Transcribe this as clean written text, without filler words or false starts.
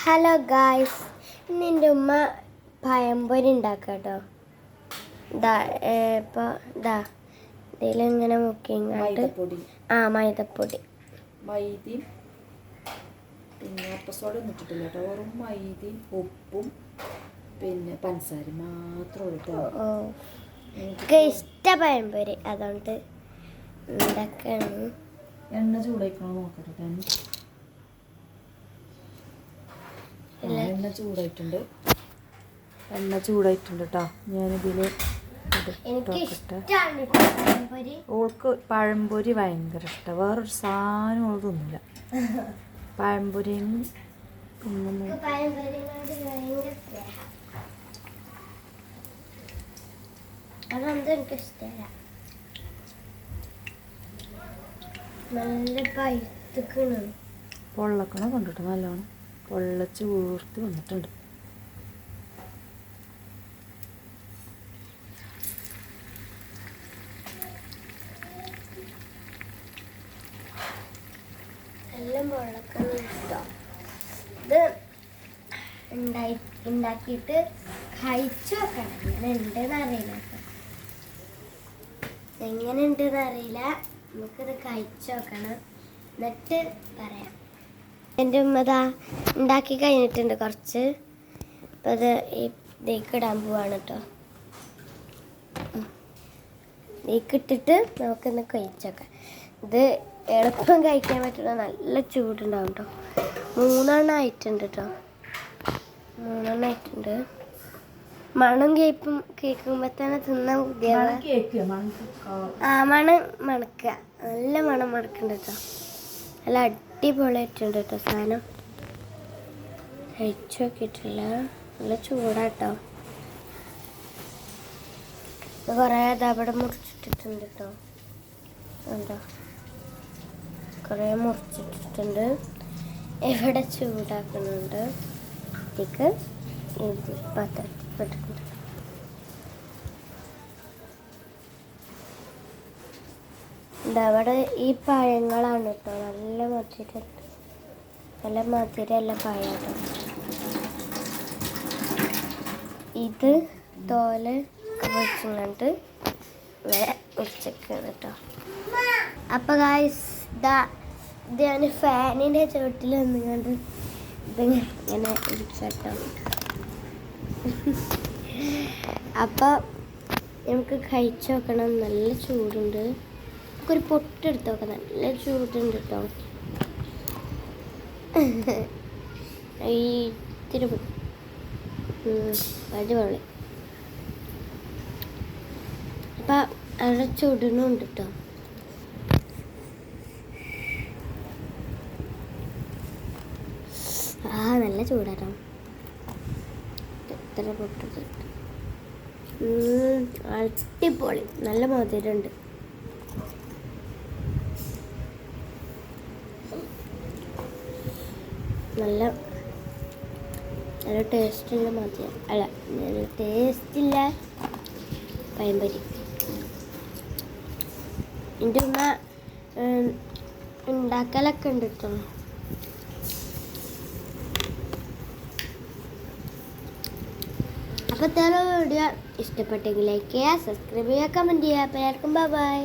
Hello guys, ഇന്ന് എൻ്റെ ഉമ്മ പഴംപൊരി ഉണ്ടാക്കുക കേട്ടോ. ഇപ്പോൾ ഇതിലിങ്ങനെ മുക്കിങ്ങാണ്ട് മൈദപ്പൊടി മൈദയും പിന്നെ അപ്പസോഡ ഒന്നും ഇട്ടിട്ടില്ല കേട്ടോ. വെറും മൈദയും ഉപ്പും പിന്നെ പഞ്ചസാര മാത്രമേ ഉള്ളൂ. എനിക്ക് ഇഷ്ട പഴംപൊരി, അതുകൊണ്ട് ഉണ്ടാക്കാണ്. എണ്ണ ചൂടായിക്കണോ നോക്കട്ടെ. എണ്ണ ചൂടായിട്ടുണ്ട് കേട്ടോ. ഞാനിതിൽ ഓൾക്ക് പഴംപൊരി ഭയങ്കര ഇഷ്ടം. വേറൊരു സാധനം ഓൾ തിന്നില്ല. പഴംപൊരിയും പിന്നെ അതൊന്നും എനിക്കിഷ്ടമല്ല. നല്ല പഴുത്തുക്കണം, പൊള്ളക്കണം കണ്ടിട്ട് നല്ലോണം പൊള്ളച്ച് വീർത്ത് വന്നിട്ടുണ്ട്. എല്ലാം പൊള്ളക്കണം കേട്ടോ. ഇത് ഉണ്ടാക്കിയിട്ട് കഴിച്ചു നോക്കണം. എങ്ങനെ ഉണ്ടെന്ന് അറിയില്ല കേട്ടോ. എങ്ങനെ ഉണ്ടെന്ന് അറിയില്ല, നമുക്കിത് കഴിച്ചു നോക്കണം, എന്നിട്ട് പറയാം. എൻ്റെ ഉമ്മതാ ഉണ്ടാക്കി കഴിഞ്ഞിട്ടുണ്ട് കുറച്ച്. അപ്പം അത് ഇതിലേക്ക് ഇടാൻ പോവാണ് കേട്ടോ. ഇതിലേക്ക് ഇട്ടിട്ട് നമുക്കിന്ന് കഴിച്ചോക്കാം. ഇത് എളുപ്പം കഴിക്കാൻ പറ്റുന്ന നല്ല ചൂടുണ്ടാവും കേട്ടോ. 3 ആയിട്ടുണ്ട് കേട്ടോ. 3 ആയിട്ടുണ്ട്. മണം കേൾക്കുമ്പോൾ തന്നെ തിന്നാൻ മണക്കുക. നല്ല മണം മണക്കുന്നുണ്ട് കേട്ടോ. നല്ല അടിപൊളിയായിട്ടുണ്ട് കേട്ടോ സാധനം. കഴിച്ചു നോക്കിയിട്ടില്ല, നല്ല ചൂടാട്ടോ. കുറേ അവിടെ മുറിച്ചിട്ടിട്ടുണ്ട് കേട്ടോ. എന്താ കുറേ മുറിച്ചിട്ടിട്ടുണ്ട്. ഇവിടെ ചൂടാക്കുന്നുണ്ട്. ഇതിലേക്ക് പാത്രത്തിട്ടുണ്ട്. അവിടെ ഈ പഴങ്ങളാണ് കേട്ടോ. നല്ല മധുരമുള്ള പഴമാണ്. ഇത് തോല് വെച്ചിങ്ങോട്ട് വെച്ചേക്കാണ് കേട്ടോ. അപ്പോൾ ഗായ്സ് ഇത് ഞാൻ ഫാനിൻ്റെ ചുവട്ടിൽ വന്നുകൊണ്ട് ഇതിങ്ങനെ ഇരിക്കട്ടോ. അപ്പോൾ നമുക്ക് കഴിച്ചു നോക്കണം. നല്ല ചൂടുണ്ട്. നമുക്കൊരു പൊട്ടെടുത്ത് നോക്കാം. നല്ല ചൂടുണ്ട് കേട്ടോ. ഇത്തിരി അടിപൊളി. അപ്പം അവിടെ ചുടുന്നുണ്ട് കേട്ടോ. നല്ല ചൂടാട്ടോ. എത്ര പൊട്ടത് അടിപൊളി. നല്ല മധുരമുണ്ട്. നല്ല ടേസ്റ്റുള്ള മധുരം അല്ല, നല്ല ടേസ്റ്റില്ല പഴംപൊരി. എൻ്റെ ഉമ്മ ഉണ്ടാക്കലൊക്കെ ഉണ്ട് കേട്ടോ. അപ്പോൾ ഇത്ര വീഡിയോ ഇഷ്ടപ്പെട്ടെങ്കിൽ ലൈക്ക് ചെയ്യുക, സബ്സ്ക്രൈബ് ചെയ്യുക, കമൻറ്റ് ചെയ്യുക. അപ്പോൾ എല്ലാവർക്കും ബൈ ബൈ.